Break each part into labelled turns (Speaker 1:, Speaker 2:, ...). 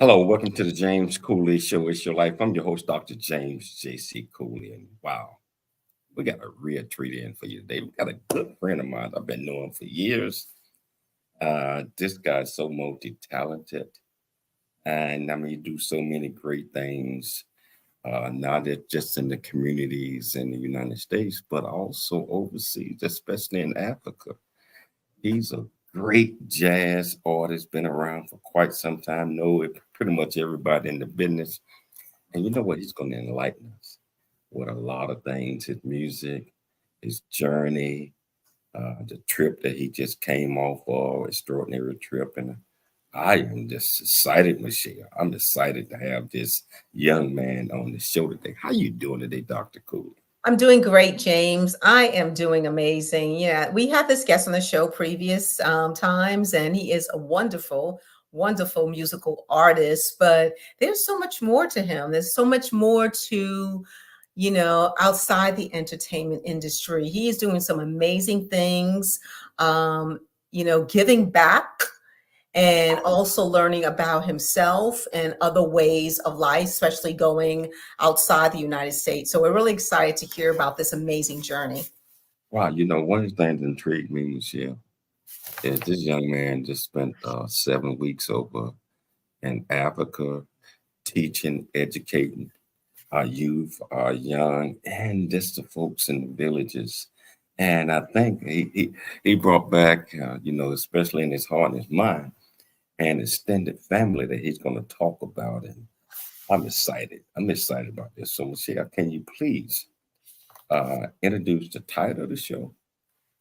Speaker 1: Hello, welcome to the James Cooley Show. It's your life. I'm your host, Dr. James J.C. Cooley. And wow, we got a real treat in for you today. We got a good friend of mine I've been knowing for years. This guy's so multi-talented. And I mean, you do so many great things, not just in the communities in the United States, but also overseas, especially in Africa. He's a great jazz artist, been around for quite some time, know it pretty much everybody in the business. And you know what? He's going to enlighten us with a lot of things, his music, his journey, the trip that he just came off of, extraordinary trip. And I am just excited, Michelle. I'm excited to have this young man on the show today. How you doing today, Dr. Cooley?
Speaker 2: I'm doing great, James. I am doing amazing. Yeah, we had this guest on the show previous times, and he is a wonderful, wonderful musical artist. But there's so much more to him. There's so much more to, outside the entertainment industry. He is doing some amazing things, giving back and also learning about himself and other ways of life, especially going outside the United States. So we're really excited to hear about this amazing journey.
Speaker 1: Wow, one of the things that intrigued me, Michelle, is this young man just spent 7 weeks over in Africa teaching, educating our youth, our young, and just the folks in the villages. And I think he brought back, especially in his heart and his mind, an extended family that he's going to talk about. And I'm excited. I'm excited about this. So, Michelle, can you please introduce the title of the show,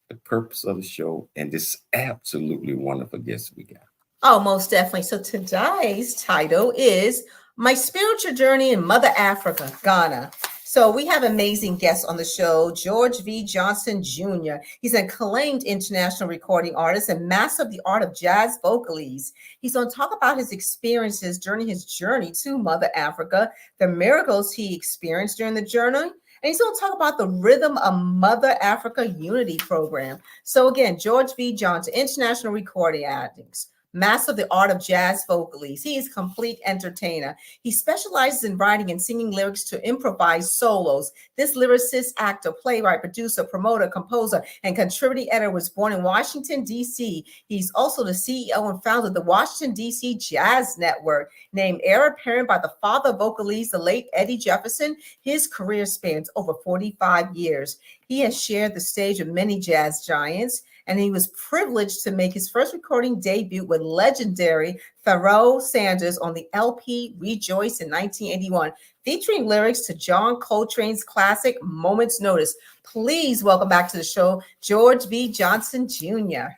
Speaker 1: the purpose of the show, and this absolutely wonderful guest we got?
Speaker 2: Oh, most definitely. So today's title is My Spiritual Journey in Mother Africa, Ghana. So we have amazing guests on the show, George V. Johnson Jr. He's an acclaimed international recording artist and master of the art of jazz vocalese. He's going to talk about his experiences during his journey to Mother Africa, the miracles he experienced during the journey, and he's going to talk about the Rhythm of Mother Africa Unity Program. So again, George V. Johnson, international recording artist, master of the art of jazz vocalese. He is a complete entertainer. He specializes in writing and singing lyrics to improvised solos. This lyricist, actor, playwright, producer, promoter, composer, and contributing editor was born in Washington, D.C. He's also the CEO and founder of the Washington, D.C. Jazz Network. Named heir apparent by the father of vocalese, the late Eddie Jefferson, his career spans over 45 years. He has shared the stage with many jazz giants, and he was privileged to make his first recording debut with legendary Pharoah Sanders on the LP Rejoice in 1981, featuring lyrics to John Coltrane's classic Moment's Notice. Please welcome back to the show, George V. Johnson Jr.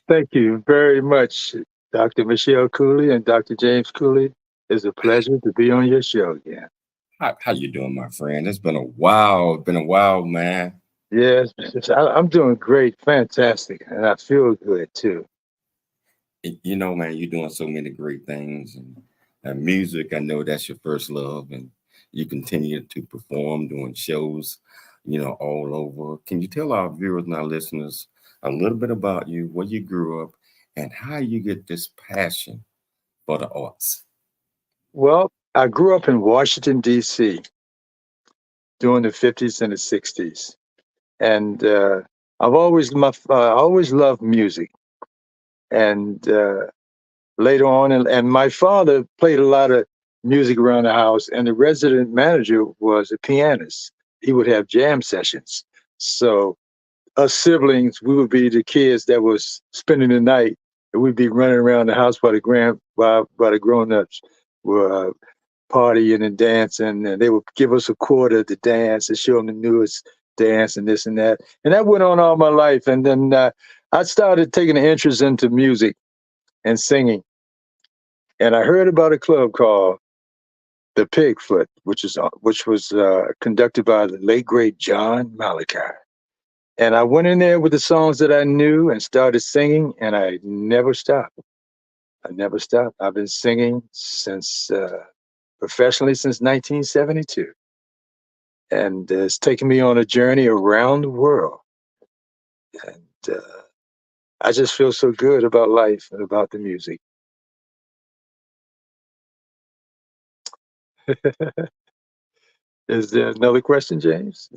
Speaker 3: Thank you very much, Dr. Michelle Cooley and Dr. James Cooley. It's a pleasure to be on your show again.
Speaker 1: How you doing, my friend? It's been a while. It's been a while, man.
Speaker 3: Yes, I'm doing great, fantastic, and I feel good too.
Speaker 1: Man, you're doing so many great things, and music. I know that's your first love, and you continue to perform doing shows, all over. Can you tell our viewers and our listeners a little bit about you, where you grew up, and how you get this passion for the arts?
Speaker 3: Well, I grew up in Washington, D.C. during the 50s and the 60s. And I've always loved music. And later on, and my father played a lot of music around the house, and the resident manager was a pianist. He would have jam sessions. So us siblings, we would be the kids that was spending the night, and we'd be running around the house while the grown-ups were partying and dancing, and they would give us a quarter to dance and show them the newest dance and this and that. And that went on all my life. And then I started taking an interest into music and singing. And I heard about a club called the Pigfoot, which was conducted by the late great John Malachi. And I went in there with the songs that I knew and started singing, and I never stopped. I've been singing professionally since 1972. And it's taken me on a journey around the world. And I just feel so good about life and about the music. Is there another question, James?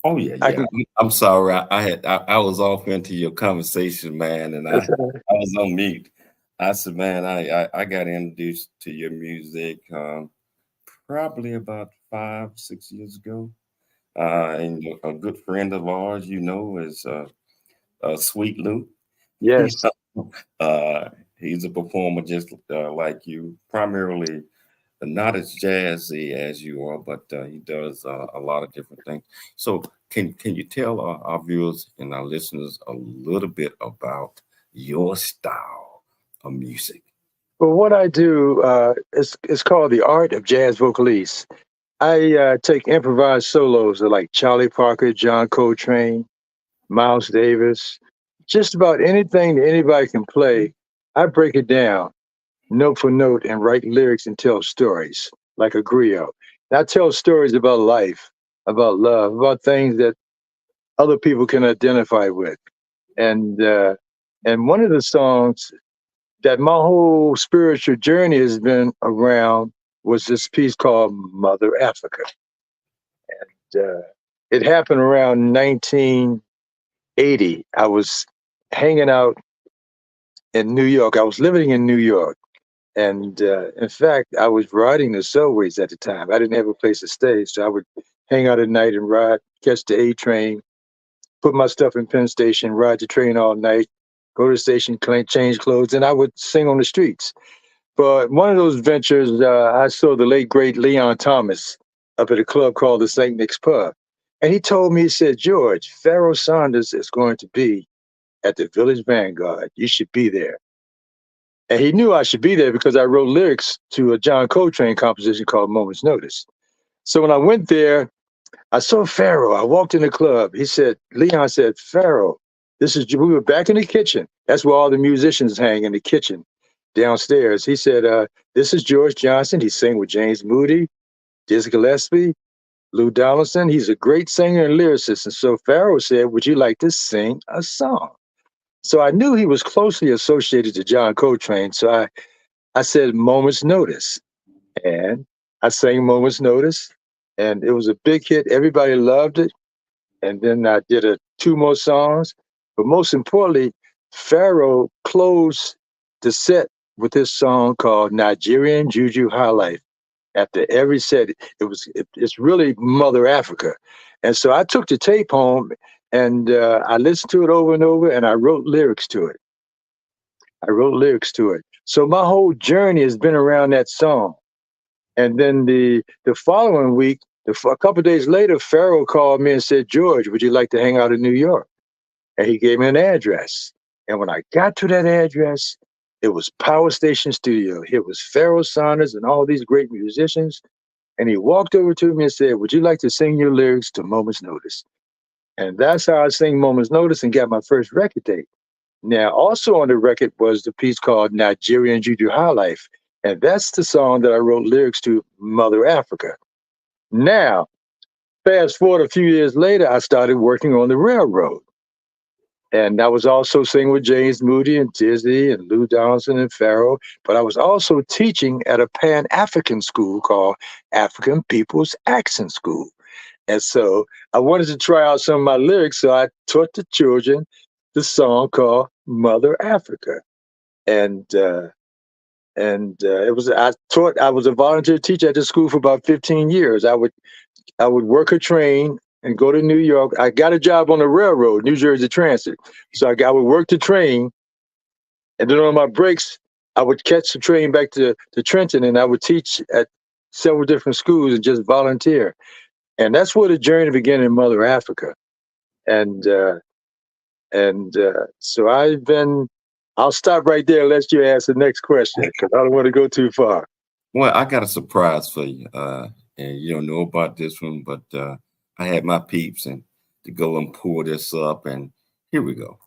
Speaker 1: Oh yeah,
Speaker 3: I
Speaker 1: yeah.
Speaker 3: can.
Speaker 1: I'm sorry. I was off into your conversation, man, and I
Speaker 3: That's all right.
Speaker 1: I was on mute. I said, man, I got introduced to your music probably about 5, 6 years ago. And a good friend of ours, is Sweet Luke.
Speaker 3: Yes.
Speaker 1: He's a performer just like you, primarily not as jazzy as you are, but he does a lot of different things. So, can you tell our viewers and our listeners a little bit about your style of music?
Speaker 3: Well, what I do is called the Art of Jazz Vocalese. I take improvised solos of like Charlie Parker, John Coltrane, Miles Davis, just about anything that anybody can play. I break it down note for note and write lyrics and tell stories like a griot. I tell stories about life, about love, about things that other people can identify with. And one of the songs that my whole spiritual journey has been around was this piece called Mother Africa. Uh, it happened around 1980. I was hanging out in New York. I was living in New York. And in fact, I was riding the subways at the time. I didn't have a place to stay. So I would hang out at night and ride, catch the A train, put my stuff in Penn Station, ride the train all night, go to the station, change clothes, and I would sing on the streets. But one of those ventures, I saw the late, great Leon Thomas up at a club called the St. Nick's Pub. And he told me, he said, George, Pharoah Sanders is going to be at the Village Vanguard. You should be there. And he knew I should be there because I wrote lyrics to a John Coltrane composition called Moment's Notice. So when I went there, I saw Pharoah. I walked in the club. He said, Leon said, Pharoah, we were back in the kitchen. That's where all the musicians hang, in the kitchen downstairs. He said, this is George Johnson. He sang with James Moody, Dizzy Gillespie, Lou Donaldson. He's a great singer and lyricist. And so Pharoah said, would you like to sing a song? So I knew he was closely associated to John Coltrane. So I said, Moment's Notice. And I sang Moment's Notice. And it was a big hit. Everybody loved it. And then I did 2 more songs. But most importantly, Pharoah closed the set with this song called Nigerian Juju High Life. After every set, it's really Mother Africa. And so I took the tape home and I listened to it over and over, and I wrote lyrics to it. So my whole journey has been around that song. And then the following week, a couple of days later, Pharoah called me and said, George, would you like to hang out in New York? And he gave me an address. And when I got to that address, it was Power Station Studio. It was Pharoah Sanders and all these great musicians. And he walked over to me and said, would you like to sing your lyrics to Moment's Notice? And that's how I sang Moment's Notice and got my first record date. Now, also on the record was the piece called Nigerian Juju High Life. And that's the song that I wrote lyrics to, Mother Africa. Now, fast forward a few years later, I started working on the railroad. And I was also singing with James Moody and Dizzy and Lou Donaldson and Pharoah. But I was also teaching at a Pan-African school called African People's Accent School. And so I wanted to try out some of my lyrics. So I taught the children the song called Mother Africa. And I was a volunteer teacher at the school for about 15 years. I would work a train and go to New York. I got a job on the railroad, New Jersey Transit. So I would work the train, and then on my breaks, I would catch the train back to Trenton, and I would teach at several different schools and just volunteer. And that's where the journey began in Mother Africa. And so I'll stop right there and let you ask the next question, because I don't want to go too far.
Speaker 1: Well, I got a surprise for you. And you don't know about this one, but I had my peeps and to go and pull this up, and here we go.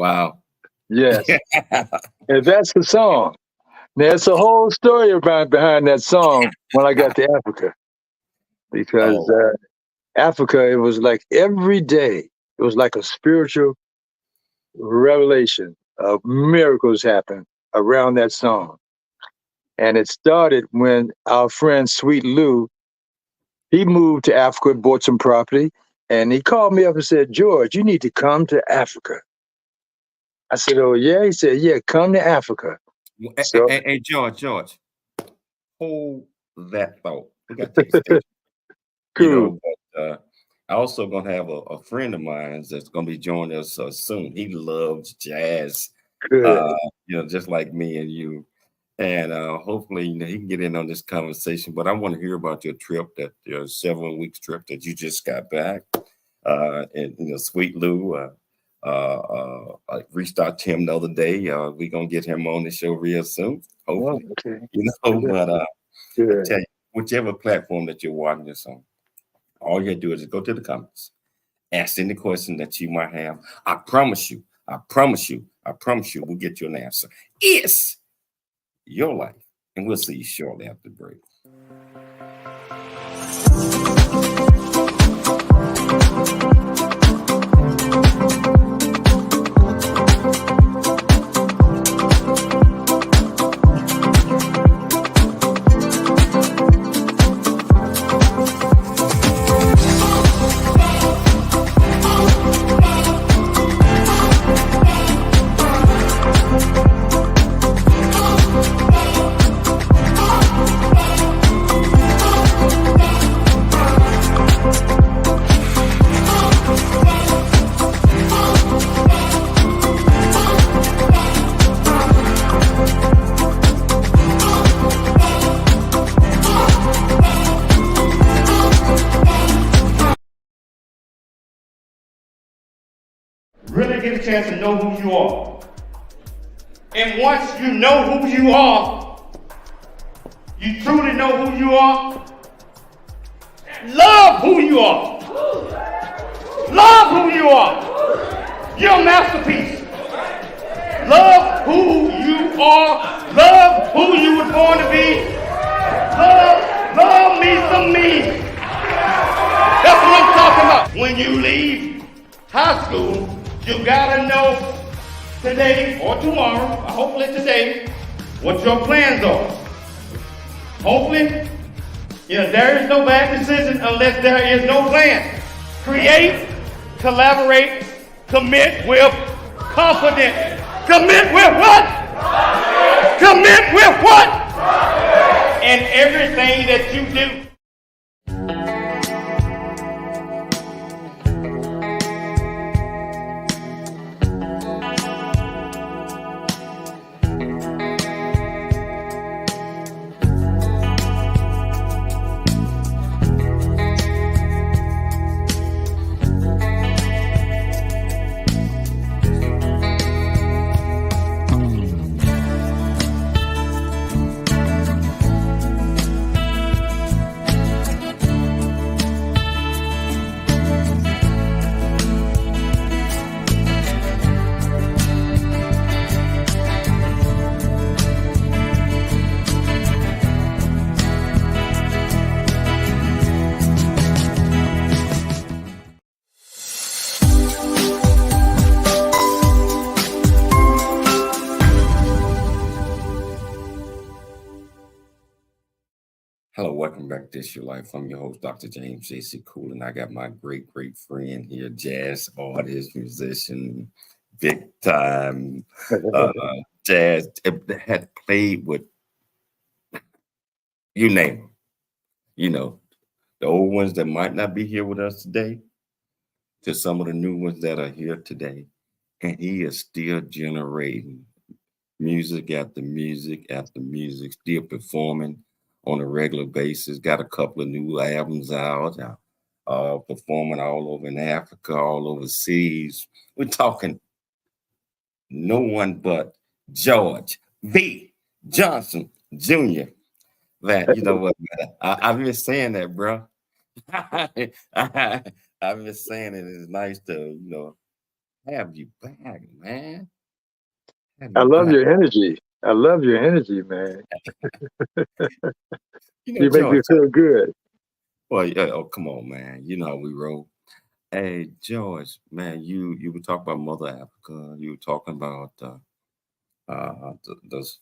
Speaker 1: Wow.
Speaker 3: Yes. And that's the song. There's a whole story behind that song when I got to Africa. Because Africa, it was like every day, it was like a spiritual revelation of miracles happen around that song. And it started when our friend Sweet Lou, he moved to Africa, bought some property, and he called me up and said, George, you need to come to Africa. I said, oh, yeah? He said, yeah, come to Africa. So,
Speaker 1: hey, George, hold that thought. We got to take a station.
Speaker 3: cool.
Speaker 1: You know, but I also gonna have a friend of mine that's gonna be joining us soon. He loves jazz,
Speaker 3: Good.
Speaker 1: you know, just like me and you. And hopefully, you know, he can get in on this conversation. But I want to hear about your trip, that your 7 weeks trip that you just got back. And you know, Sweet Lou, I reached out to him the other day. We're gonna get him on the show real soon. Hopefully,
Speaker 3: Okay.
Speaker 1: you know. But I
Speaker 3: Good.
Speaker 1: tell you, whichever platform that you're watching this on, all you do is go to the comments, ask any question that you might have. I promise you, we'll get you an answer. It's your life. And we'll see you shortly after the break.
Speaker 4: Really get a chance to know who you are. And once you know who you are, you truly know who you are, love who you are. Love who you are. You're a masterpiece. Love who you are. Love who you were born to be. Love me some me. That's what I'm talking about. When you leave high school, you gotta know today or tomorrow, or hopefully today, what your plans are. Hopefully, there is no bad decision unless there is no plan. Create, collaborate, commit with confidence. Commit with what? Commit with what? And everything that you do.
Speaker 1: Hello, welcome back to This Your Life. I'm your host, Dr. James J.C. Cool, and I got my great friend here, jazz artist, musician, big time jazz, had played with, you name them. You know, the old ones that might not be here with us today, to some of the new ones that are here today. And he is still generating music after music after music, still performing on a regular basis. Got a couple of new albums out, performing all over in Africa, all overseas. We're talking no one but George V. Johnson Jr. That, you know what, I've been saying that, bro. I've been saying it. It's nice to, have you back, man. Have
Speaker 3: I
Speaker 1: you
Speaker 3: love
Speaker 1: back.
Speaker 3: your energy. I love your energy, man.
Speaker 1: You know,
Speaker 3: You make me
Speaker 1: George.
Speaker 3: feel good.
Speaker 1: Well, yeah. Oh, come on, man. You know how we roll. Hey, George, man. You were talking about Mother Africa. You were talking about those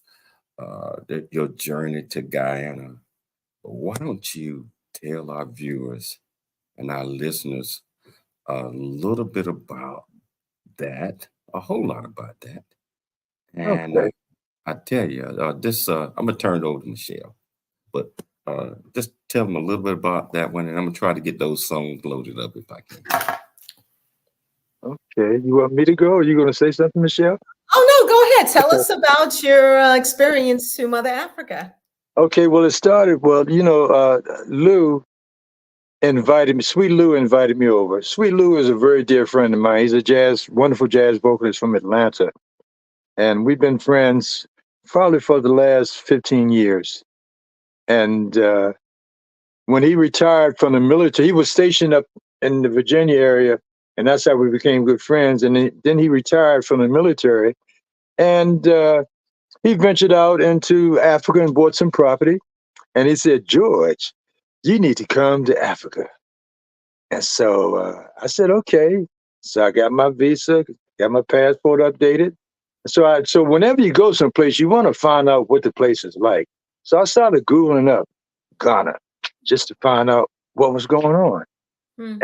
Speaker 1: your journey to Guyana. Why don't you tell our viewers and our listeners a little bit about that, a whole lot about that? And
Speaker 3: Okay.
Speaker 1: I tell you, this I'm gonna turn it over to Michelle, but just tell them a little bit about that one, and I'm gonna try to get those songs loaded up if I can.
Speaker 3: Okay. You want me to go? Or you going to say something, Michelle?
Speaker 2: Oh, no, go ahead. Tell us about your experience to Mother Africa.
Speaker 3: Okay. Well, it started. Well, Lou invited me. Sweet Lou invited me over. Sweet Lou is a very dear friend of mine. He's a wonderful jazz vocalist from Atlanta, and we've been friends probably for the last 15 years. And when he retired from the military, he was stationed up in the Virginia area, and that's how we became good friends. And then he retired from the military, and he ventured out into Africa and bought some property. And he said, "George, you need to come to Africa." And so I said, "Okay." So I got my visa, got my passport updated. So whenever you go someplace, you want to find out what the place is like. So I started Googling up Ghana just to find out what was going on.
Speaker 2: Mhm.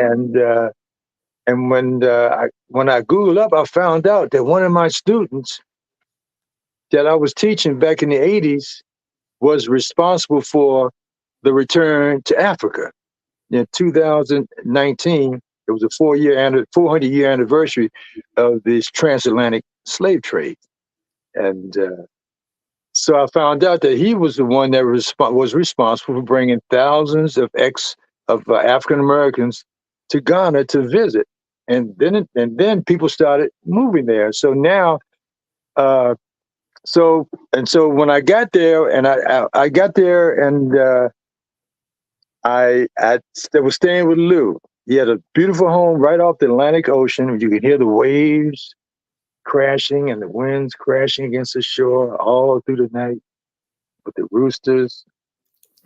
Speaker 3: And when I Googled up, I found out that one of my students that I was teaching back in the 80s was responsible for the return to Africa. In 2019, it was a 400-year anniversary of this transatlantic slave trade. And so I found out that he was the one that was responsible for bringing thousands of African Americans to Ghana to visit, and then people started moving there. So now, so when I got there, and I got there, and I was staying with Lou. He had a beautiful home right off the Atlantic Ocean. You could hear the waves crashing and the winds crashing against the shore all through the night, with the roosters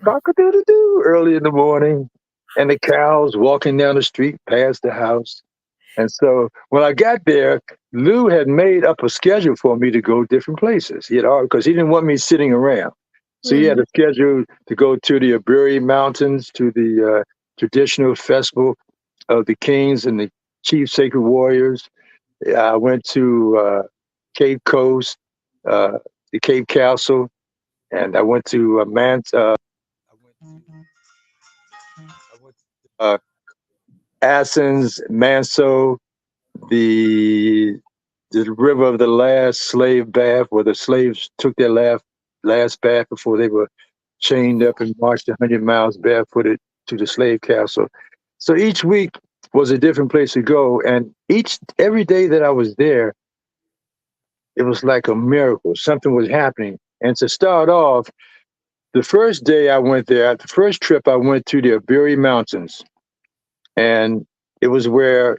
Speaker 3: cock-a-doodle-doo early in the morning, and the cows walking down the street past the house. And so when I got there, Lou had made up a schedule for me to go different places. Because he didn't want me sitting around. So he had
Speaker 2: Mhm.
Speaker 3: a schedule to go to the Aburi Mountains, to the traditional festival of the kings and the chief sacred warriors. I went to Cape Coast, the Cape Castle, and I went to Athens, Manso, the the river of the last slave bath, where the slaves took their last bath before they were chained up and marched 100 miles barefooted to the slave castle. So each week was a different place to go, and every day that I was there, it was like a miracle. Something was happening. And to start off, the first day I went there, the first trip I went to the Aburi Mountains, and it was where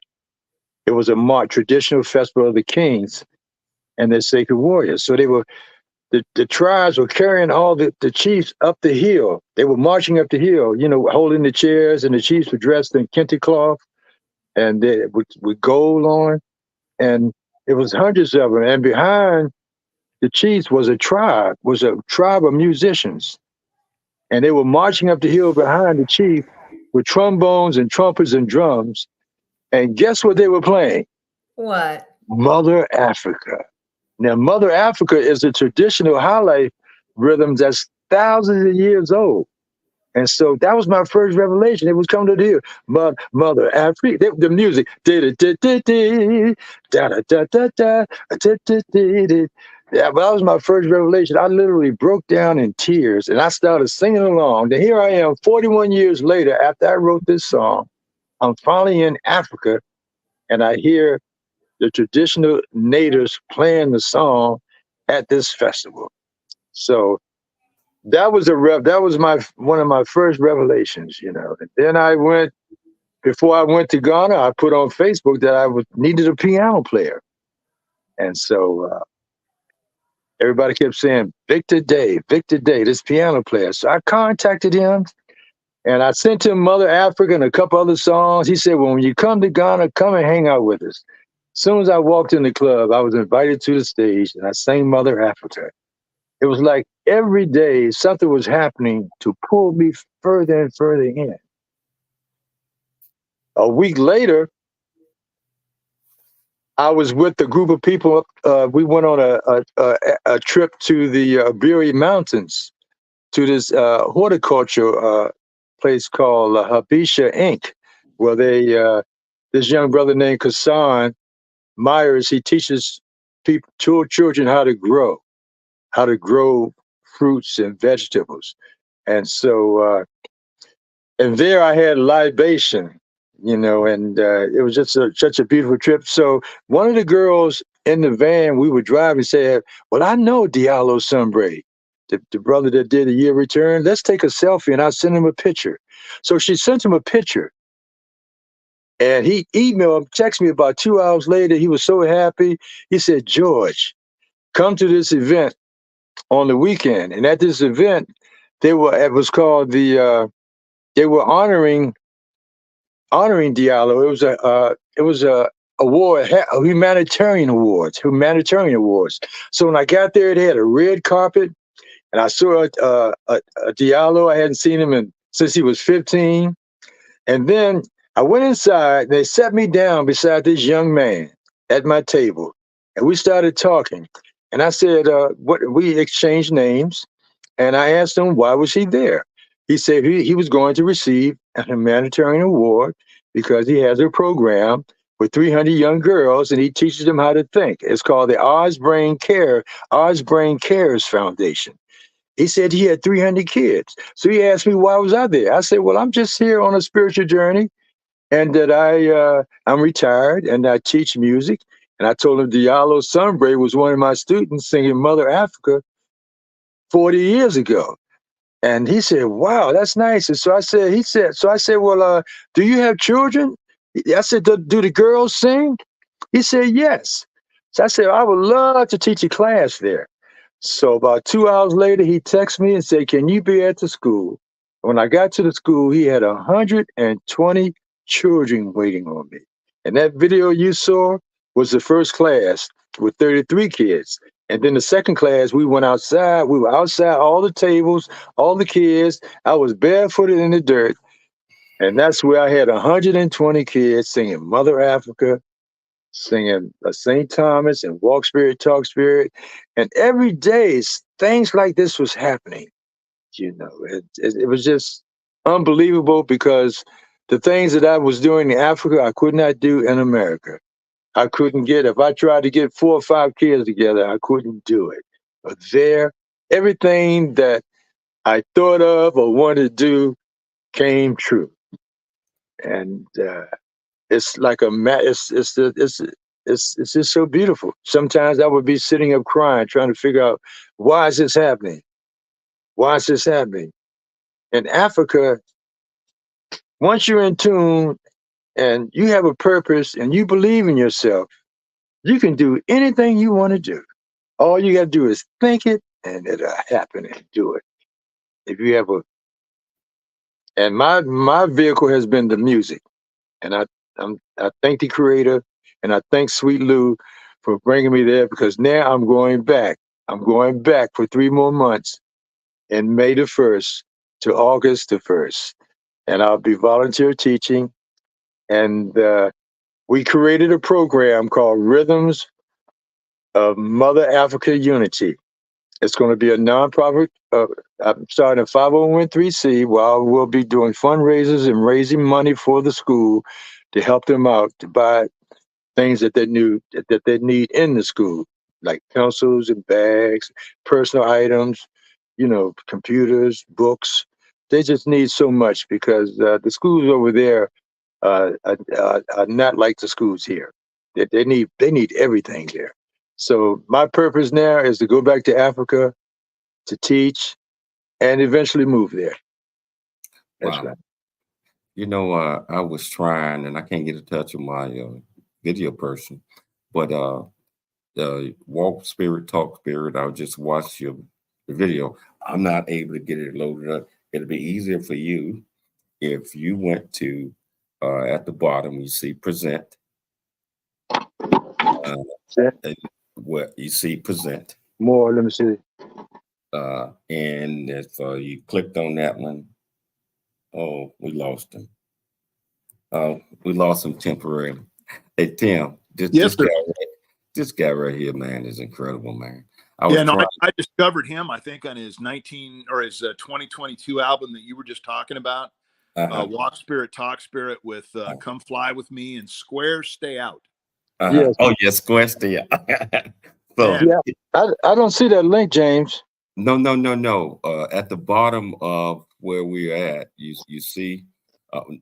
Speaker 3: it was a traditional festival of the kings and their sacred warriors. So the tribes were carrying all the chiefs up the hill. They were marching up the hill, holding the chairs, and the chiefs were dressed in kente cloth and with gold on. And it was hundreds of them. And behind the chiefs was a tribe of musicians. And they were marching up the hill behind the chief with trombones and trumpets and drums. And guess what they were playing?
Speaker 2: What?
Speaker 3: Mother Africa. Now, Mother Africa is a traditional highlight rhythm that's thousands of years old. And so that was my first revelation. It was coming to the hill. Mother Africa, the music. Yeah, but that was my first revelation. I literally broke down in tears and I started singing along. Then here I am, 41 years later, after I wrote this song. I'm finally in Africa and I hear the traditional natives playing the song at this festival. So that was one of my first revelations, And then I went before I went to Ghana, I put on Facebook that I needed a piano player. And so everybody kept saying, Victor Day, this piano player. So I contacted him and I sent him Mother Africa and a couple other songs. He said, well, when you come to Ghana, come and hang out with us. As soon as I walked in the club, I was invited to the stage and I sang Mother Africa. It was like every day something was happening to pull me further and further in. A week later, I was with a group of people. We went on a trip to the Iberi Mountains to this horticulture place called Habisha Inc., where this young brother named Kassan Myers, he teaches children how to grow fruits and vegetables. And so, and there I had libation, and it was just such a beautiful trip. So one of the girls in the van we were driving said, well, I know Diallo Sombre, the brother that did a year return. Let's take a selfie and I'll send him a picture. So she sent him a picture and he texted me about 2 hours later. He was so happy. He said, George, come to this event on the weekend. And at this event, they were honoring Diallo. It was a award, humanitarian awards. So when I got there, they had a red carpet, and I saw a Diallo. I hadn't seen him since he was 15. And then I went inside. They sat me down beside this young man at my table, and we started talking. And I said, we exchanged names, and I asked him why was he there. He said he was going to receive a humanitarian award because he has a program with 300 young girls, and he teaches them how to think. It's called the Oz Brain Cares Foundation. He said he had 300 kids. So he asked me why was I there. I said, well, I'm just here on a spiritual journey, and that I'm retired and I teach music. And I told him Diallo Sombre was one of my students singing Mother Africa 40 years ago. And he said, wow, that's nice. And so I said, well, do you have children? I said, do the girls sing? He said, yes. So I said, I would love to teach a class there. So about 2 hours later, he texted me and said, can you be at the school? When I got to the school, he had 120 children waiting on me. And that video you saw was the first class with 33 kids. And then the second class, we went outside. We were outside, all the tables, all the kids. I was barefooted in the dirt. And that's where I had 120 kids singing Mother Africa, singing St. Thomas and Walk Spirit, Talk Spirit. And every day, things like this was happening. It was just unbelievable because the things that I was doing in Africa, I could not do in America. I couldn't if I tried to get 4 or 5 kids together, I couldn't do it. But there, everything that I thought of or wanted to do came true. And it's like it's just so beautiful. Sometimes I would be sitting up crying, trying to figure out, why is this happening? Why is this happening? In Africa, once you're in tune and you have a purpose and you believe in yourself, you can do anything you want to do. All you got to do is think it and it'll happen and do it. If you have and my vehicle has been the music. And I thank the Creator and I thank Sweet Lou for bringing me there, because now I'm going back. I'm going back for 3 more months in May the 1st to August the 1st. And I'll be volunteer teaching. And we created a program called Rhythms of Mother Africa Unity. It's going to be a nonprofit. I'm starting a 501(c) where we'll be doing fundraisers and raising money for the school to help them out to buy things that they need in the school, like pencils and bags, personal items, computers, books. They just need so much because the schools over there are not like the schools here. They need everything there. So my purpose now is to go back to Africa to teach and eventually move there. That's
Speaker 1: Wow.
Speaker 3: right.
Speaker 1: I was trying, and I can't get in touch with my video person, but Walk Spirit, Talk Spirit, I'll just watch the video. I'm not able to get it loaded up. It'll be easier for you if you went to at the bottom, you see present. What you see present.
Speaker 3: More, let me see.
Speaker 1: And if you clicked on that one, oh, we lost him. We lost him temporarily. Hey, Tim, this guy right here, man, is incredible, man.
Speaker 5: I discovered him, I think, on his 2022 album that you were just talking about. Walk Spirit, Talk Spirit with Come Fly With Me and Square Stay Out.
Speaker 3: Yes.
Speaker 1: Oh, yes, Square Stay Out. So,
Speaker 3: I don't see that link, James.
Speaker 1: No. At the bottom of where we're at, you see.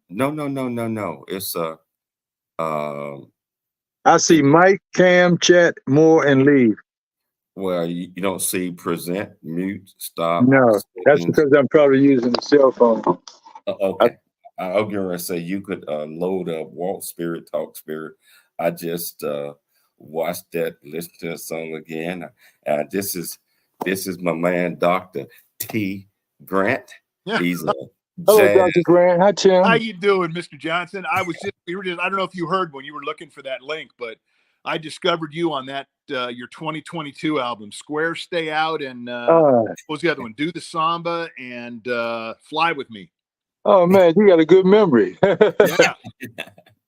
Speaker 1: No. It's
Speaker 3: I see Mike, Cam, chat, more, and leave.
Speaker 1: Well, you don't see present, mute, stop.
Speaker 3: No, that's because I'm probably using the cell phone.
Speaker 1: Okay. I was going to say you could load up Walk Spirit, Talk Spirit. I just watched that, listened to the song again. This is my man, Dr. T. Grant. He's a
Speaker 3: Hello, Dr. Grant. Hi, Tim.
Speaker 5: How you doing, Mr. Johnson? I don't know if you heard when you were looking for that link, but I discovered you on that your 2022 album, Square Stay Out, and what was the other one? Do the Samba and Fly With Me.
Speaker 3: Oh man, you got a good memory.
Speaker 5: Yeah.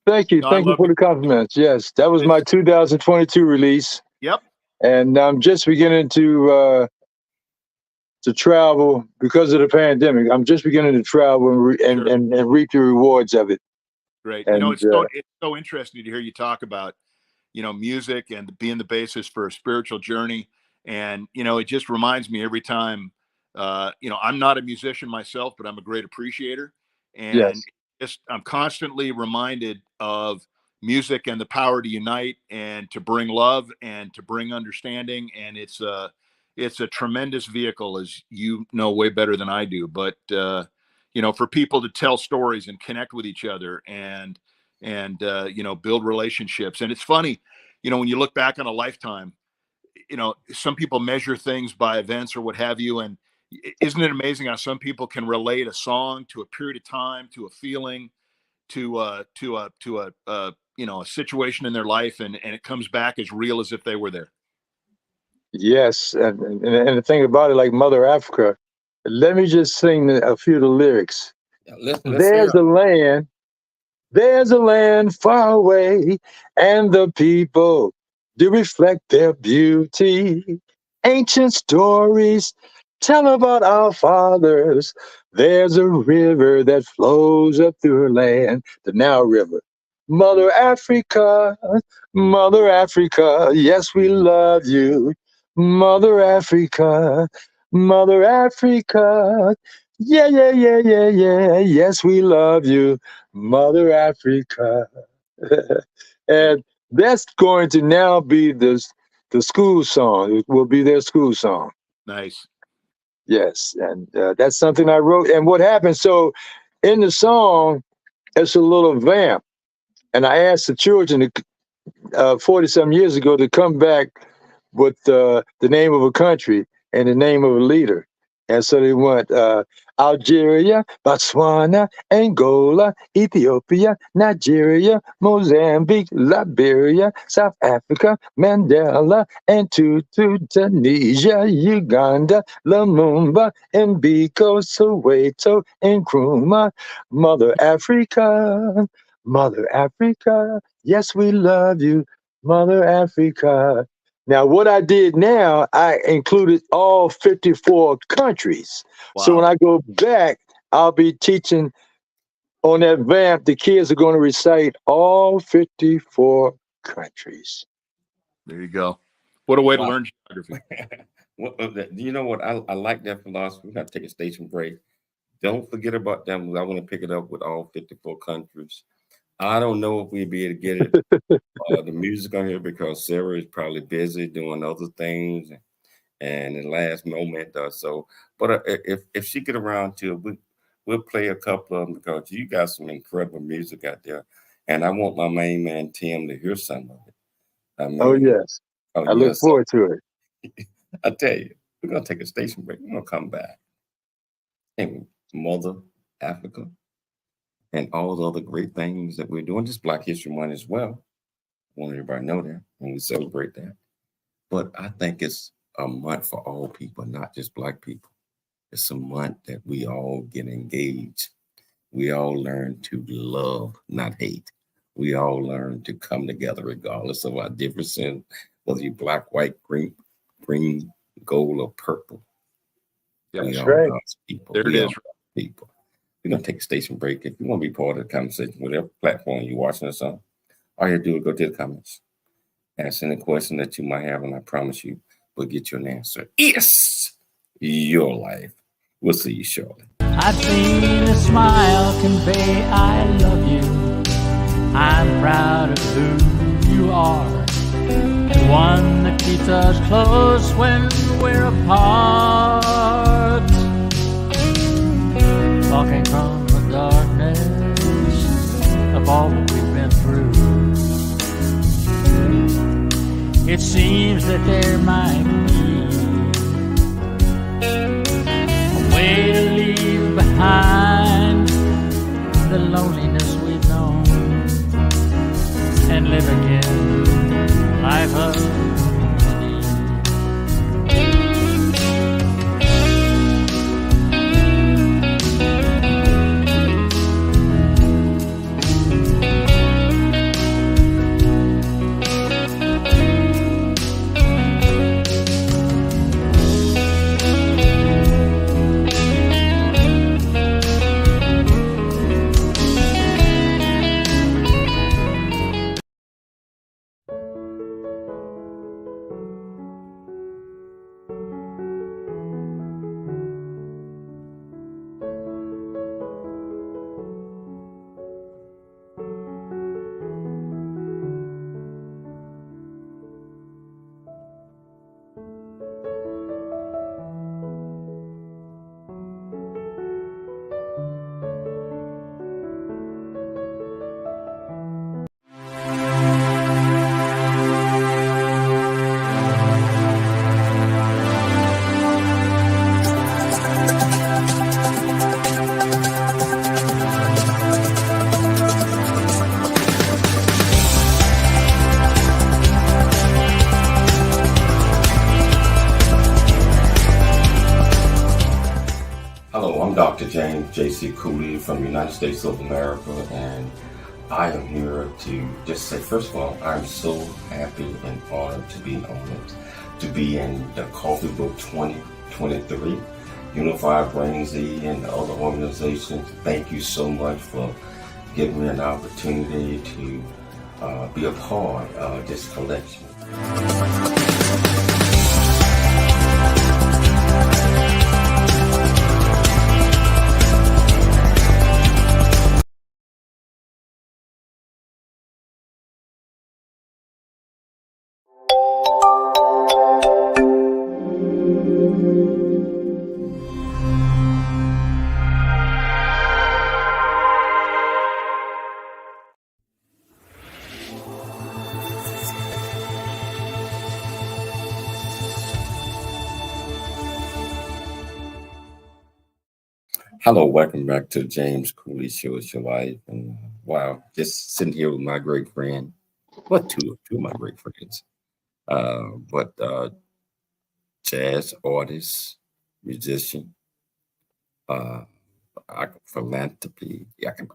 Speaker 3: Thank you. Thank you for the compliments. Yes, that was my 2022 release.
Speaker 5: Yep.
Speaker 3: And I'm just beginning to travel because of the pandemic. I'm just beginning to travel and reap the rewards of it.
Speaker 5: Great.
Speaker 3: And,
Speaker 5: it's so interesting to hear you talk about, music and being the basis for a spiritual journey. And, it just reminds me every time, I'm not a musician myself, but I'm a great appreciator. And I'm constantly reminded of music and the power to unite and to bring love and to bring understanding. And it's a tremendous vehicle, as you know way better than I do. But, for people to tell stories and connect with each other and build relationships. And it's funny, when you look back on a lifetime, some people measure things by events or what have you. And isn't it amazing how some people can relate a song to a period of time, to a feeling, to a situation in their life, and it comes back as real as if they were there.
Speaker 3: Yes, and the thing about it, like Mother Africa, let me just sing a few of the lyrics. There's a land far away, and the people do reflect their beauty. Ancient stories tell about our fathers. There's a river that flows up through her land, the Nile River. Mother Africa, yes, we love you. Mother Africa, yeah, yes, we love you. Mother Africa. And that's going to now be the school song. It will be their school song.
Speaker 5: Nice.
Speaker 3: Yes, and that's something I wrote. And what happened, so in the song, it's a little vamp. And I asked the children 40-some years ago to come back with the name of a country and the name of a leader. And so they went Algeria, Botswana, Angola, Ethiopia, Nigeria, Mozambique, Liberia, South Africa, Mandela, and Tunisia, Uganda, Lumumba, Mbiko, Soweto, and Nkrumah. Mother Africa, yes, we love you, Mother Africa. Now, what I did now, I included all 54 countries.
Speaker 5: Wow.
Speaker 3: So when I go back, I'll be teaching on that vamp. The kids are going to recite all 54 countries.
Speaker 5: There you go. What a way to learn geography.
Speaker 1: You know what? I like that philosophy. We got to take a station break. Don't forget about them. I want to pick it up with all 54 countries. I don't know if we'd be able to get it, the music on here, because Sarah is probably busy doing other things and in the last moment or so. But if she get around to it, we'll play a couple of them because you got some incredible music out there. And I want my main man, Tim, to hear some of it. I mean,
Speaker 3: Oh, yes.
Speaker 1: oh,
Speaker 3: I look
Speaker 1: yes.
Speaker 3: forward to it.
Speaker 1: I tell you, we're going to take a station break. We're going to come back. And Mother Africa and all the other great things that we're doing. Just Black History Month as well. I want everybody to know that and we celebrate that. But I think it's a month for all people, not just Black people. It's a month that we all get engaged. We all learn to love, not hate. We all learn to come together regardless of our differences, whether you're Black, white, green, gold, or purple.
Speaker 5: Yeah,
Speaker 1: we
Speaker 3: that's
Speaker 1: all
Speaker 3: right.
Speaker 1: God's people.
Speaker 5: There it
Speaker 1: We
Speaker 5: is.
Speaker 1: all God's people. We're going to take a station break. If you want to be part of the conversation, whatever platform you're watching us on, all you have to do is go to the comments. Ask any question that you might have, and I promise you, we'll get you an answer. It's your life. We'll see you shortly.
Speaker 6: I've seen a smile convey I love you. I'm proud of who you are. The one that keeps us close when we're apart. Walking from the darkness of all that we've been through. It seems that there might be a way to leave behind the loneliness we've known and live again life of need.
Speaker 1: Hello, I'm Dr. James J.C. Cooley from the United States of America, and I am here to just say, first of all, I'm so happy and honored to be in the Coffee Book 2023, Unified Brain Z and the other organizations. Thank you so much for giving me an opportunity to be a part of this collection. Hello, welcome back to James Cooley Show. It's your life. And wow, just sitting here with my great friend. Well, two of my great friends. But jazz artist, musician, philanthropy.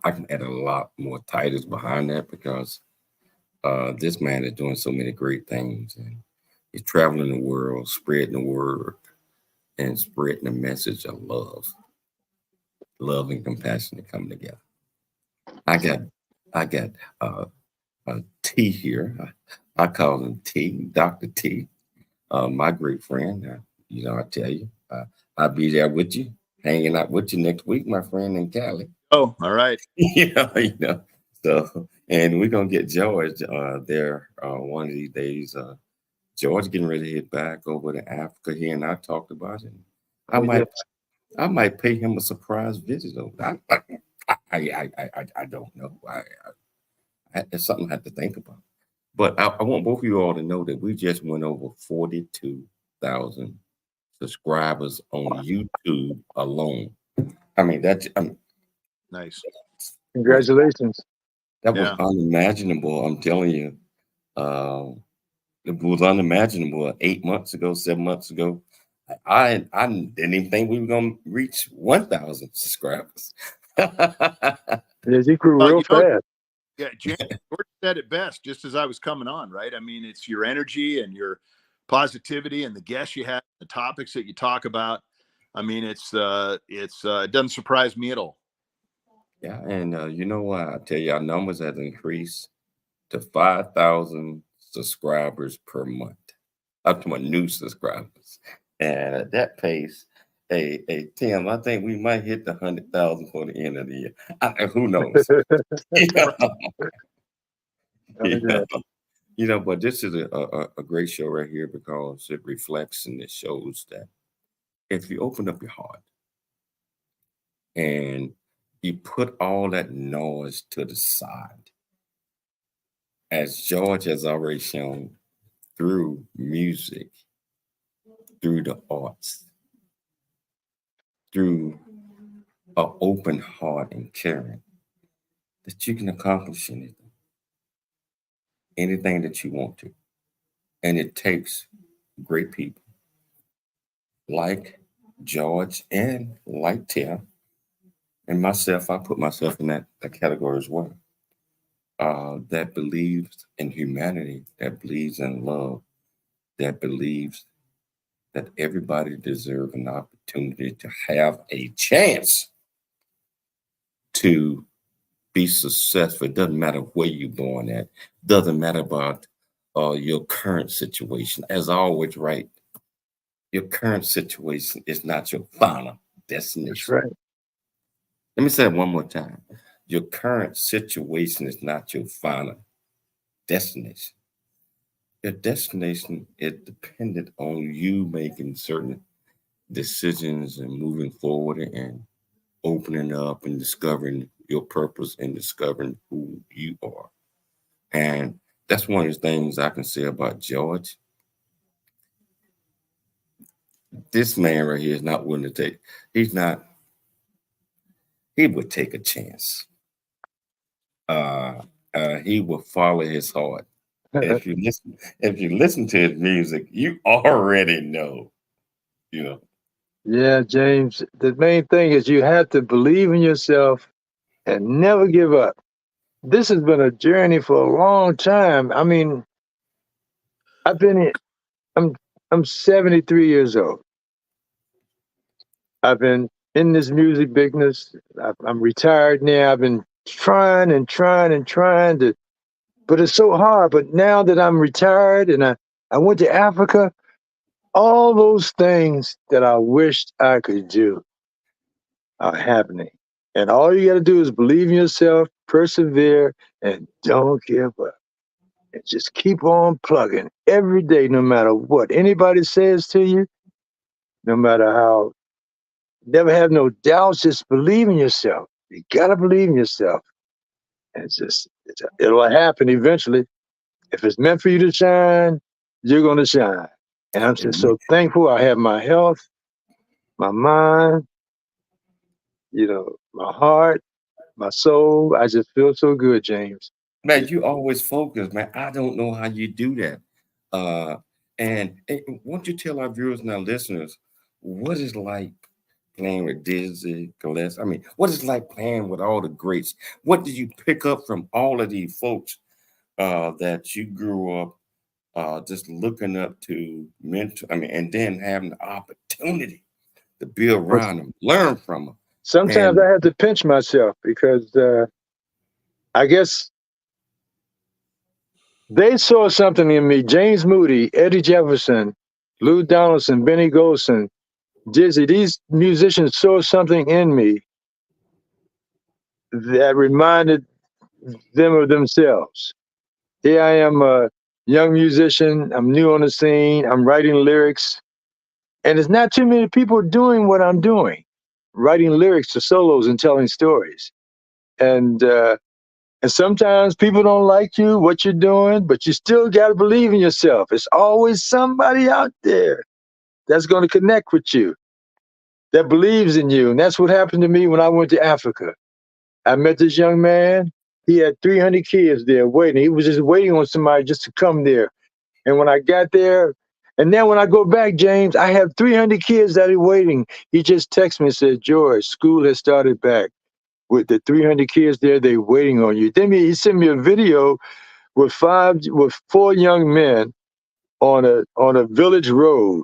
Speaker 1: I can add a lot more titles behind that because this man is doing so many great things, and he's traveling the world, spreading the word, and spreading the message of love and compassion to come together. I got T here. I call him T, Dr. T, my great friend. I tell you, I'll be there with you, hanging out with you next week, my friend in Cali.
Speaker 5: Oh, all right.
Speaker 1: So, and we're gonna get George there one of these days. George getting ready to head back over to Africa. He and I talked about it. I might I might pay him a surprise visit. Though. I don't know. It's something I have to think about. But I want both of you all to know that we just went over 42,000 subscribers on YouTube alone. I mean,
Speaker 5: Nice.
Speaker 3: Congratulations.
Speaker 1: that was
Speaker 5: Yeah.
Speaker 1: unimaginable. I'm telling you. It was unimaginable 8 months ago, 7 months ago. I didn't even think we were gonna reach 1,000 subscribers.
Speaker 3: Yes, he grew real fast.
Speaker 5: Yeah, George said it best just as I was coming on, right? I mean, it's your energy and your positivity and the guests you have, the topics that you talk about. I mean, it doesn't surprise me at all.
Speaker 1: Yeah, and you know what? I tell you, our numbers have increased to 5,000 subscribers per month, up to my new subscribers. And at that pace, hey, Tim, I think we might hit the 100,000 for the end of the year. Who knows? Yeah. You know, but this is a great show right here because it reflects and it shows that if you open up your heart and you put all that noise to the side, as George has already shown through music, through the arts, through an open heart and caring, that you can accomplish anything that you want to. And it takes great people like George and like Tim and myself. I put myself in that category as well. That believes in humanity, that believes in love, that believes that everybody deserves an opportunity to have a chance to be successful. It doesn't matter where you're born at. Doesn't matter about your current situation. As I always write, your current situation is not your final destination.
Speaker 3: That's right.
Speaker 1: Let me say it one more time. Your current situation is not your final destination. Your destination is dependent on you making certain decisions and moving forward and opening up and discovering your purpose and discovering who you are. And that's one of the things I can say about George. This man right here is not willing to take, he would take a chance. He will follow his heart. If you listen to his music, you already know, you know.
Speaker 3: Yeah, James, the main thing is you have to believe in yourself and never give up. This has been a journey for a long time. I mean, I'm 73 years old. I've been in this music business. I'm retired now. I've been trying to, but it's so hard. But now that I'm retired and I went to Africa, all those things that I wished I could do are happening. And all you got to do is believe in yourself, persevere, and don't give up. And just keep on plugging every day, no matter what anybody says to you, no matter how, never have no doubts, just believe in yourself. You got to believe in yourself. And it'll happen eventually. If it's meant for you to shine, you're going to shine. And I'm just so thankful I have my health, my mind, my heart, my soul. I just feel so good, James.
Speaker 1: Man, you always focus, man. I don't know how you do that. And won't you tell our viewers and our listeners what it's like playing with Dizzy Gillespie? I mean, what it's like playing with all the greats? What did you pick up from all of these folks that you grew up just looking up to mentor? I mean, and then having the opportunity to be around them, learn from them.
Speaker 3: Sometimes I have to pinch myself because I guess they saw something in me. James Moody, Eddie Jefferson, Lou Donaldson, Benny Golson, Dizzy, these musicians saw something in me that reminded them of themselves. Here I am, a young musician. I'm new on the scene. I'm writing lyrics. And there's not too many people doing what I'm doing. writing lyrics to solos and telling stories. And sometimes people don't like you, what you're doing, but you still got to believe in yourself. It's always somebody out there that's going to connect with you, that believes in you. And that's what happened to me when I went to Africa. I met this young man. He had 300 kids there waiting. He was just waiting on somebody just to come there. And when I got there, and then when I go back, James, I have 300 kids that are waiting. He just texted me and said, George, school has started back. With the 300 kids there, they're waiting on you. Then he sent me a video with 4 young men on a village road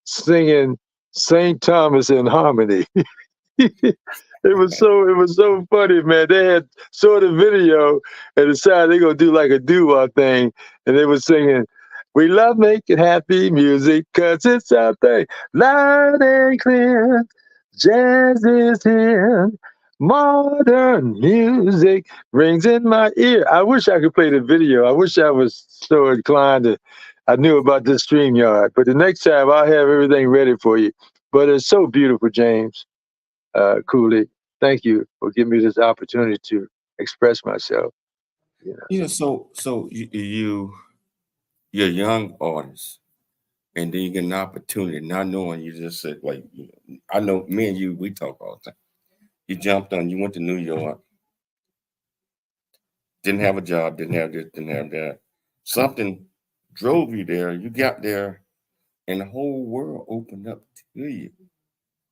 Speaker 3: singing St. Thomas in harmony. It was so funny, man. They had saw the video and decided they're gonna do like a doo-wop thing, and they were singing, "We love making happy music 'cause it's our thing, loud and clear. Jazz is here. Modern music rings in my ear." I wish I could play the video. I wish I was so inclined to. I knew about this StreamYard, but the next time I'll have everything ready for you. But it's so beautiful, James. Cooley, thank you for giving me this opportunity to express myself. You know.
Speaker 1: You know, so you're a young artist, and then you get an opportunity, not knowing. You just said, like, I know me and you, we talk all the time. You jumped on, you went to New York, didn't have a job, didn't have this, didn't have that. Something drove you there. You got there, and the whole world opened up to you.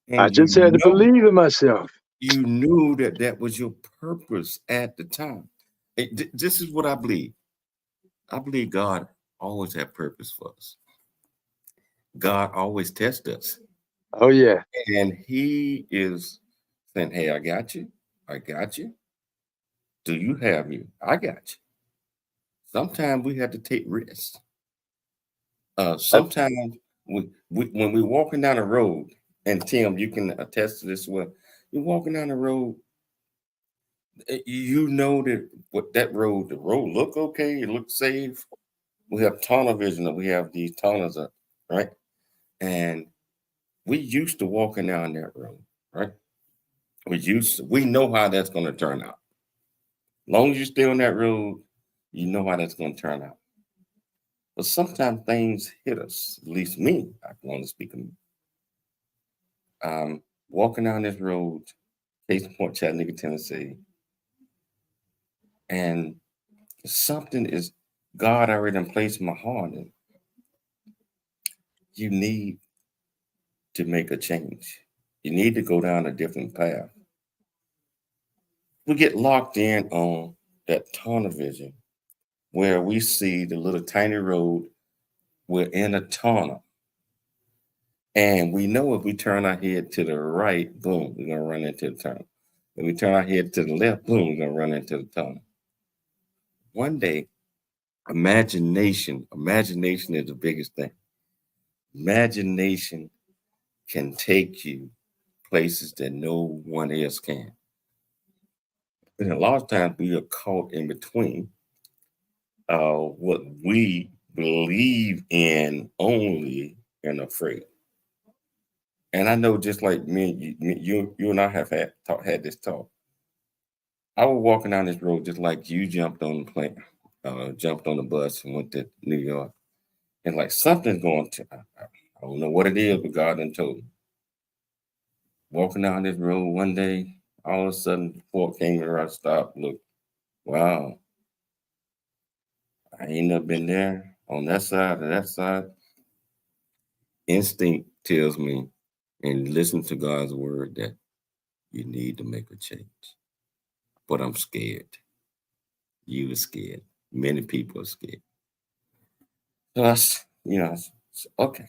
Speaker 1: And
Speaker 3: I just had to believe in myself.
Speaker 1: You knew that was your purpose at the time. This is what I believe. I believe God always had purpose for us. God always tests us.
Speaker 3: Oh, yeah.
Speaker 1: And he is saying, hey, I got you. I got you. Do you have you? I got you. Sometimes we have to take risks. Sometimes when we're walking down the road, and Tim, you can attest to this well, you're walking down the road, you know that what the road look okay, it looks safe. We have tunnel vision, we have these tunnels up, right? And we used to walking down that road, right? We know how that's going to turn out. As long as you stay on that road, you know how that's going to turn out. But sometimes things hit us, at least me, I can only speak of me. Walking down this road, case in point, Chattanooga, Tennessee, and something is God already placed in my heart, and you need to make a change. You need to go down a different path. We get locked in on that tunnel vision where we see the little tiny road. We're in a tunnel. And we know if we turn our head to the right, boom, we're going to run into the tunnel. If we turn our head to the left, boom, we're going to run into the tunnel. One day, imagination is the biggest thing. Imagination can take you places that no one else can. And a lot of times we are caught in between what we believe in only and afraid. And I know, just like me, you and I have had this talk. I was walking down this road just like you jumped on the plane, jumped on the bus and went to New York. And like something's going to, I don't know what it is, but God done told me. Walking down this road one day, all of a sudden, Ford came here, I stopped, look, wow. I ain't never been there on that side or that side. Instinct tells me, and listen to God's word, that you need to make a change. But I'm scared. You are scared. Many people are scared. So okay.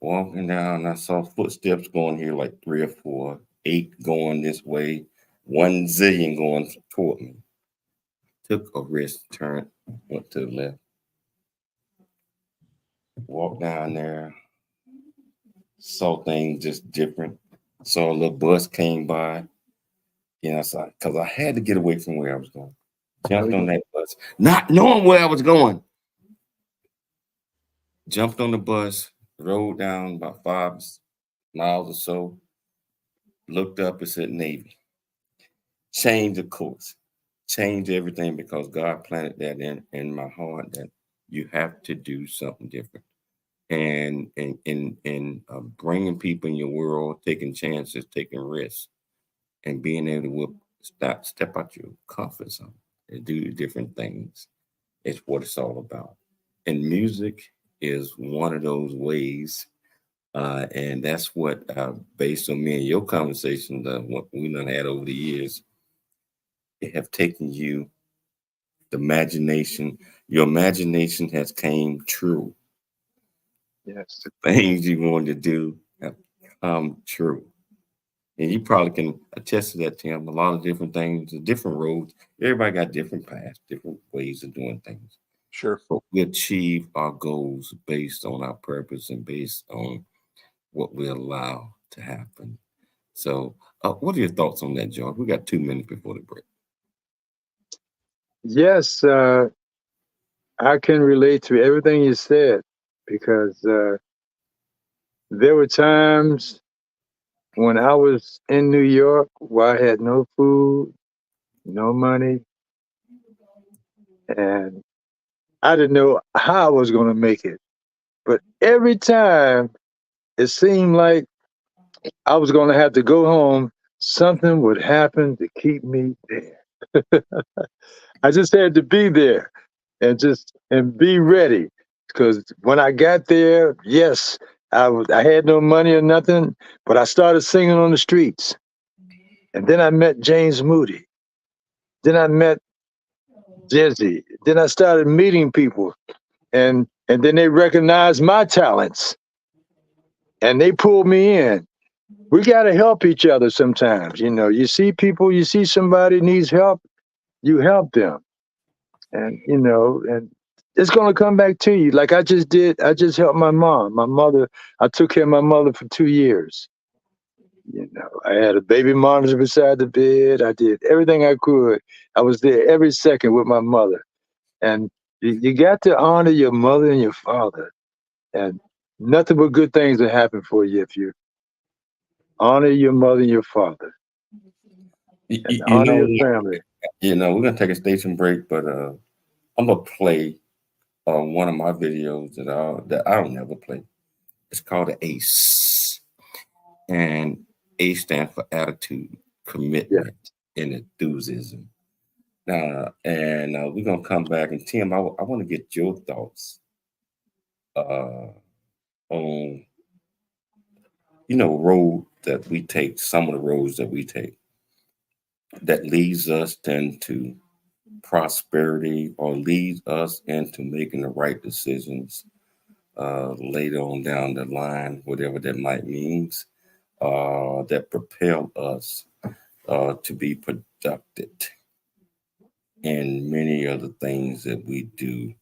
Speaker 1: Walking down, I saw footsteps going here, like 3 or 4, 8 going this way, 1 zillion going toward me. Took a risk, turned, went to the left. Walked down there, saw things just different. Saw a little bus came by. Because I had to get away from where I was going. Jumped on that bus, not knowing where I was going. Jumped on the bus, rode down about 5 miles or so, looked up and said Navy. Change the course, change everything, because God planted that in my heart that you have to do something different. And bringing people in your world, taking chances, taking risks, and being able to step out your comfort zone and do different things is what it's all about. And music is one of those ways. And that's what, based on me and your conversation, what we done had over the years, it have taken you, the imagination, your imagination has came true.
Speaker 3: Yes.
Speaker 1: The things you wanted to do have come true. And you probably can attest to that, Tim. A lot of different things, different roads. Everybody got different paths, different ways of doing things.
Speaker 5: Sure.
Speaker 1: But we achieve our goals based on our purpose and based on what we allow to happen. So what are your thoughts on that, George? We got 2 minutes before the break.
Speaker 3: Yes, I can relate to everything you said, because there were times when I was in New York where I had no food, no money, and I didn't know how I was going to make it. But every time it seemed like I was going to have to go home, something would happen to keep me there. I just had to be there and be ready, because when I got there, yes, I had no money or nothing, but I started singing on the streets. And then I met James Moody. Then I met Jizzy. Then I started meeting people, and then they recognized my talents and they pulled me in. We got to help each other sometimes. You see people, you see somebody needs help, you help them. And, and it's going to come back to you. Like I just did. I just helped my mom. My mother, I took care of my mother for 2 years. I had a baby monitor beside the bed. I did everything I could. I was there every second with my mother. And you got to honor your mother and your father. And nothing but good things will happen for you if you honor your mother and your father. And honor your family.
Speaker 1: We're going to take a station break, but I'm going to play one of my videos that I don't never play. It's called the ACE. And A stands for attitude, commitment, and enthusiasm. Now, and we're going to come back. And Tim, I want to get your thoughts on, road that we take, some of the roads that we take that leads us into prosperity or leads us into making the right decisions later on down the line, whatever that might means, that propel us to be productive in many of the things that we do.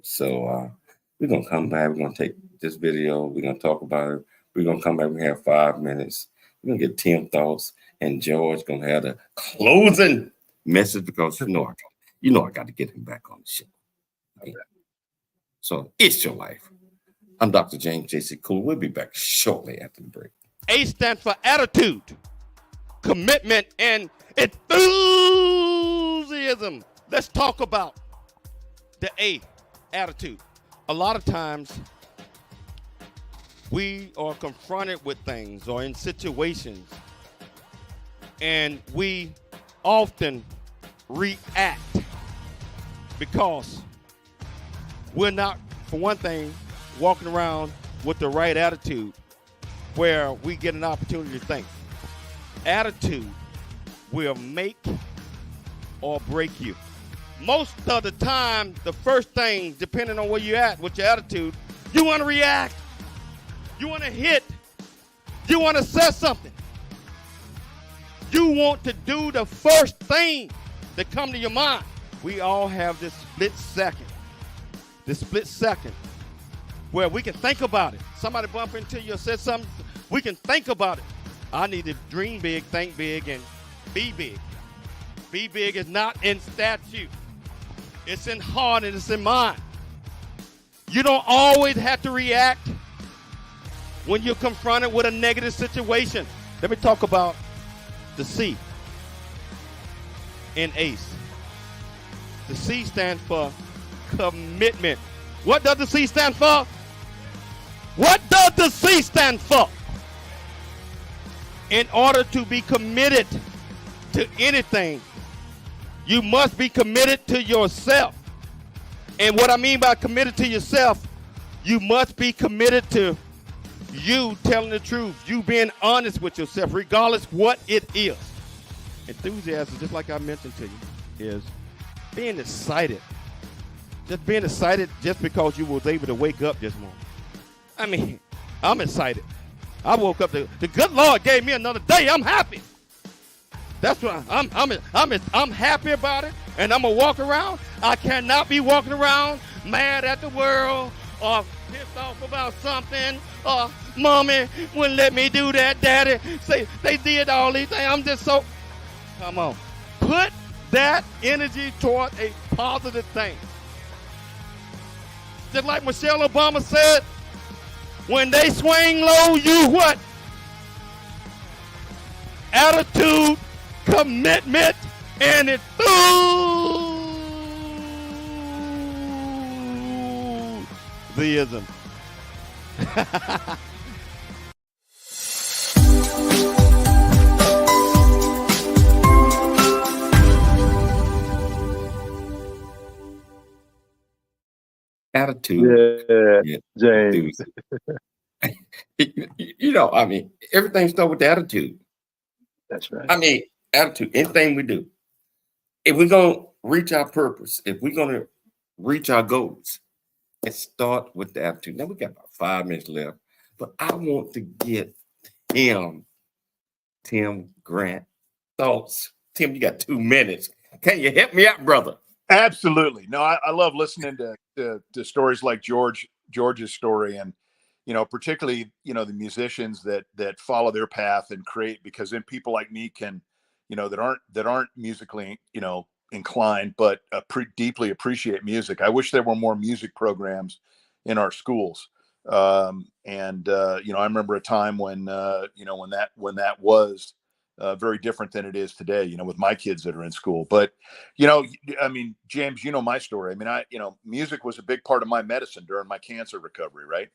Speaker 1: So we're going to come back. We're going to take this video. We're going to talk about it. We're going to come back. We have 5 minutes. We're going to get Tim thoughts, and George going to have the closing message, because I got to get him back on the show. Okay. So it's your life. I'm Dr. James J.C. Cool. We'll be back shortly after the break.
Speaker 4: A stands for attitude, commitment, and enthusiasm. Let's talk about the A, attitude. A lot of times we are confronted with things or in situations, and we often react because we're not, for one thing, walking around with the right attitude where we get an opportunity to think. Attitude will make or break you. Most of the time, the first thing, depending on where you're at with your attitude, you want to react. You want to hit. You want to say something. You want to do the first thing that come to your mind. We all have this split second where we can think about it. Somebody bump into you or said something, we can think about it. I need to dream big, think big, and be big. Be big is not in statue. It's in heart and it's in mind. You don't always have to react when you're confronted with a negative situation. Let me talk about the C in ACE. The C stands for commitment. What does the C stand for? What does the C stand for? In order to be committed to anything, you must be committed to yourself. And what I mean by committed to yourself, you must be committed to you telling the truth, you being honest with yourself, regardless what it is. Enthusiasm, just like I mentioned to you, is being excited. Just being excited just because you was able to wake up this morning. I mean, I'm excited. I woke up, the good Lord gave me another day. I'm happy. That's what I'm happy about it, and I'm gonna walk around. I cannot be walking around mad at the world or pissed off about something. Or mommy wouldn't let me do that. Daddy say they did all these things. I'm just so. Come on, put that energy toward a positive thing. Just like Michelle Obama said, when they swing low, you what? Attitude, commitment, and enthusiasm.
Speaker 1: Attitude.
Speaker 3: Yeah, James.
Speaker 1: You know, I mean, everything starts with the attitude.
Speaker 3: That's right.
Speaker 1: I mean, attitude, anything we do. If we're going to reach our purpose, if we're going to reach our goals, it starts with the attitude. Now, we got about 5 minutes left, but I want to get Tim Grant thoughts. Tim, you got 2 minutes. Can you help me out, brother?
Speaker 5: Absolutely. No, I love listening to stories like George's story, and particularly the musicians that follow their path and create, because then people like me can that aren't musically inclined but deeply appreciate music. I wish there were more music programs in our schools. I remember a time when that was very different than it is today, with my kids that are in school. But, I mean, James, my story. I mean, music was a big part of my medicine during my cancer recovery. Right.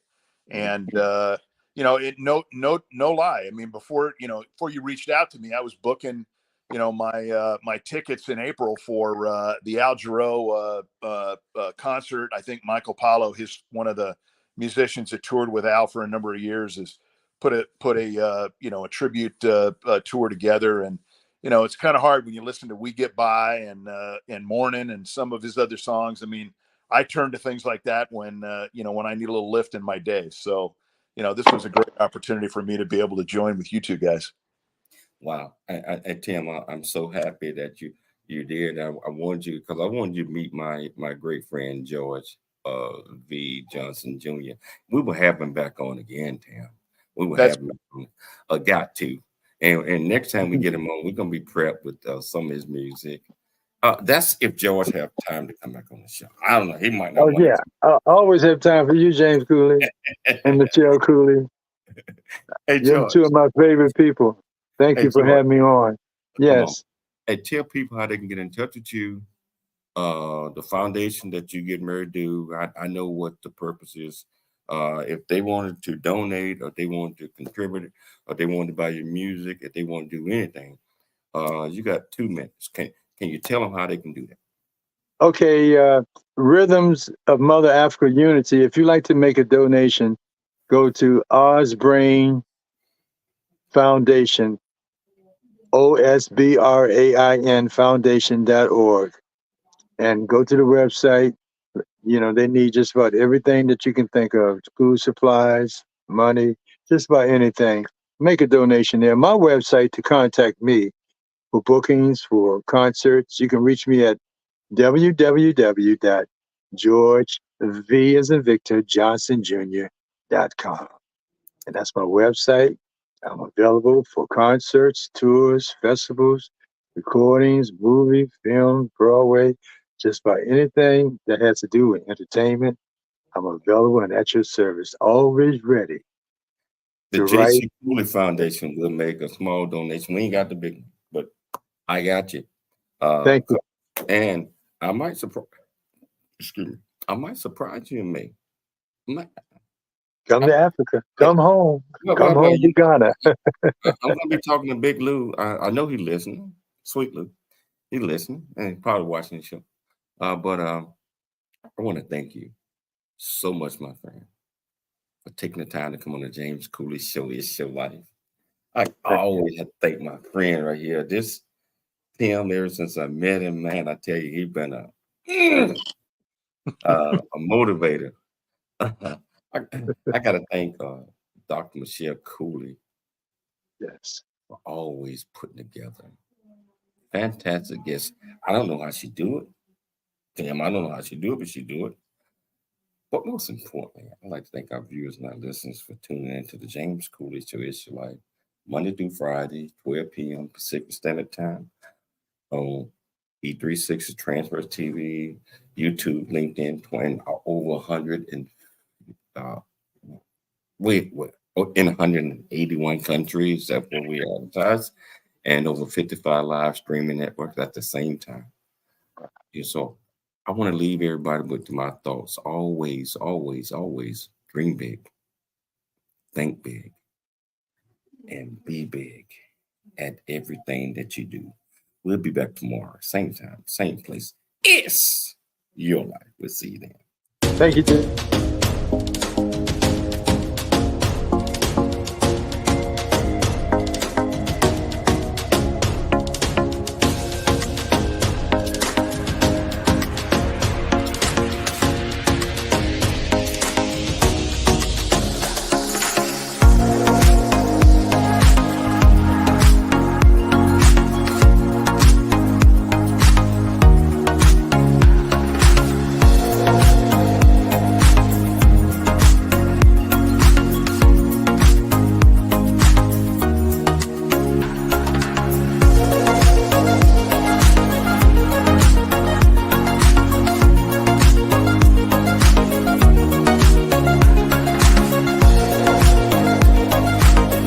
Speaker 5: And, no lie. I mean, before you reached out to me, I was booking, my tickets in April for the Al Jarreau concert. I think Michael Paulo, one of the musicians that toured with Al for a number of years, is put a tribute tour together. And it's kind of hard when you listen to We Get By and Morning and some of his other songs. I mean, I turn to things like that when when I need a little lift in my day. So this was a great opportunity for me to be able to join with you two guys.
Speaker 1: Wow. Tim, I'm so happy that you did. I wanted you, because I wanted you to meet my great friend George V. Johnson Jr. We will have him back on again, Tim. We will have him on. Got to. And next time we get him on, we're going to be prepped with some of his music. That's if George have time to come back on the show. I don't know. He might not.
Speaker 3: Oh, yeah. I always have time for you, James Cooley and Michelle Cooley.
Speaker 1: Hey,
Speaker 3: You're
Speaker 1: George.
Speaker 3: two of my favorite people. Thank you for
Speaker 1: George,
Speaker 3: having me on. Yes.
Speaker 1: Hey, tell people how they can get in touch with you. The foundation that you get married to. I know what the purpose is. If they wanted to donate, or they wanted to contribute, or they wanted to buy your music, if they want to do anything, you got 2 minutes. Can you tell them how they can do that?
Speaker 3: Okay. Rhythms of Mother Africa Unity. If you'd like to make a donation, go to Osbrain Foundation, OSBRAIN Foundation.org, and go to the website. They need just about everything that you can think of: school supplies, money, just about anything. Make a donation there. My website to contact me for bookings, for concerts, you can reach me at www.georgevjohnsonjr.com. And that's my website. I'm available for concerts, tours, festivals, recordings, movie, film, Broadway, just about anything that has to do with entertainment. I'm available and at your service, always ready.
Speaker 1: The J.C. Cooley Foundation will make a small donation. We ain't got the big one. I got you.
Speaker 3: Thank you.
Speaker 1: And I might surprise. Excuse me. I might surprise you in May.
Speaker 3: Come to Africa. Come home.
Speaker 1: Well,
Speaker 3: Come home to Ghana.
Speaker 1: I'm gonna be talking to Big Lou. I know he's listening. Sweet Lou. He's listening and he's probably watching the show. But I want to thank you so much, my friend, for taking the time to come on the James Cooley Show. It's your life. I always have to thank my friend right here. This Tim, ever since I met him, man, I tell you, he's been a motivator. I got to thank Dr. Michelle Cooley.
Speaker 3: Yes.
Speaker 1: For always putting together fantastic guests. I don't know how she do it. Damn, I don't know how she do it, but she do it. But most importantly, I'd like to thank our viewers and our listeners for tuning in to the James Cooley Show. It's your life, Monday through Friday, 12 p.m. Pacific Standard Time on E36 Transverse TV, YouTube, LinkedIn, and over 100 and in 181 countries. That's where we advertise, and over 55 live streaming networks at the same time. Yeah, so I want to leave everybody with my thoughts. Always, always, always dream big, think big, and be big at everything that you do. We'll be back tomorrow, same time, same place. It's your life. We'll see you then.
Speaker 3: Thank you, Tim.